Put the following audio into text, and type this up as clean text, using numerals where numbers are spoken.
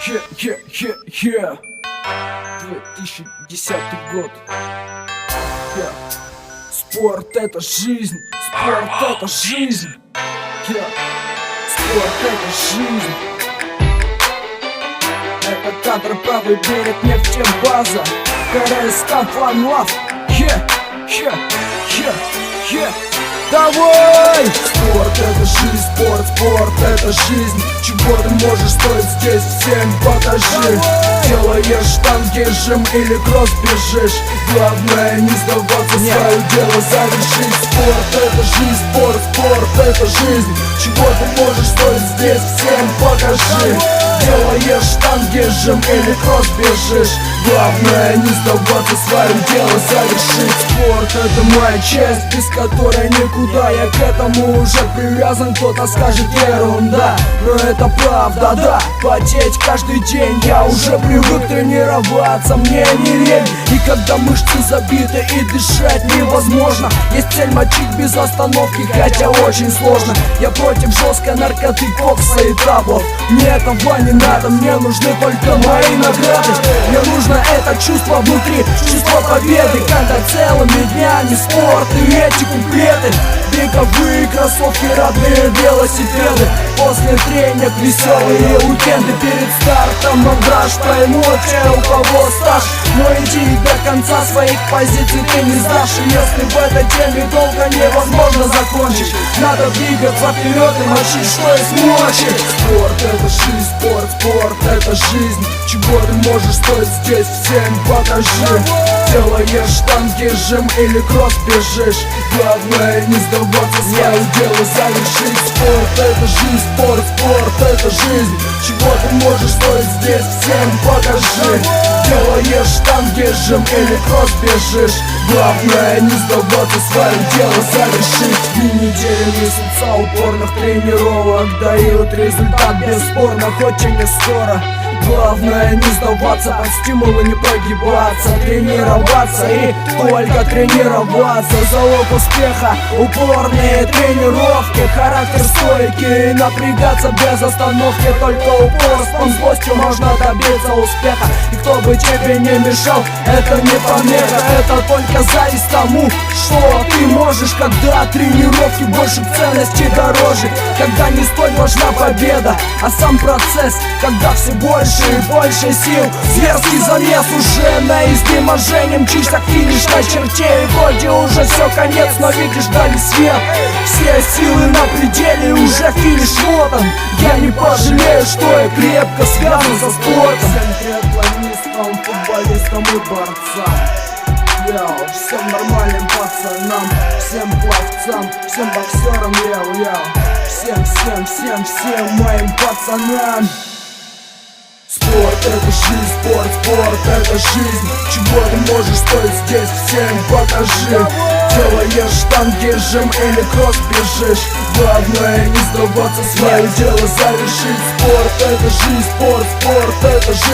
2010 год. Спорт — это жизнь, спорт — это жизнь. Спорт — это жизнь. Это кадр, правый берег, нефтебаза, КРС-Camp One Love. Давай! Спорт — это жизнь, спорт — это жизнь. Чего ты можешь стоить здесь, всем покажи. Делаешь штанги, жим или кросс бежишь, главное не сдаваться, свое дело завершить. Спорт — это жизнь, спорт — это жизнь. Чего ты можешь стоить здесь, всем покажи. Делаешь штанги, жим или кросс бежишь, главное не сдаваться, свое дело завершить. Спорт — это моя часть, без которой никуда. Я к этому уже привязан, кто-то скажет ерунда, но это правда, да. Потеть каждый день, я уже привык тренироваться, мне не лень. И когда мышцы забиты и дышать невозможно, есть цель мочить без остановки, хотя очень сложно. Я против жесткой наркоты, кокса и таблов. Мне этого не надо, мне нужны только мои награды. Мне нужно это чувство внутри, чувство победы, когда целыми днями спорт и эти куплеты. Беговые кроссовки, родные велосипеды. После тренинг, веселые уикенды. Перед стартом мандраж, поймут те, у кого стаж. Но иди до конца, своих позиций ты не сдашь. И если в этой теме долго невозможно закончить, надо двигаться вперед и мочить, что есть мочи. Спорт — это жизнь, спорт — это жизнь. Чего ты можешь стоить здесь, всем покажи. Делаешь штанги, жим или кросс бежишь, главное не сдаваться, свое дело завершить. Спорт — это жизнь, спорт — это жизнь. Чего ты можешь стоить здесь, всем покажи. Делаешь штанги, жим или кросс бежишь, главное не сдаваться, свое дело завершить. И недели, месяца упорных тренировок дают результат бесспорно, хоть и не скоро. Главное не сдаваться, под стимулы не прогибаться, тренироваться и только тренироваться. Залог успеха — упорные тренировки, характер стойкий, напрягаться без остановки. Только упорством, злостью можно добиться успеха. И кто бы тебе не мешал, это не помеха, это только зависть тому, что ты можешь. Когда тренировки больше ценности дороже, когда не столь важна победа, а сам процесс, когда все больше и больше сил. Зверский замес уже на изнеможении, мчишься к финишной черте, и вроде уже все конец, но видишь дали свет. Все силы на пределе, уже финиш вот он. Я не пожалею, что я крепко связан со спортом. Всем триатлонистам, футболистам и борцам, всем нормальным пацанам, всем пловцам, всем боксерам, всем моим пацанам. Спорт — это жизнь, спорт — это жизнь. Чего ты можешь стоить здесь, всем покажи. Делаешь штанги, жим или кросс бежишь, главное не сдаваться, свое дело завершить. Спорт — это жизнь, спорт — это жизнь.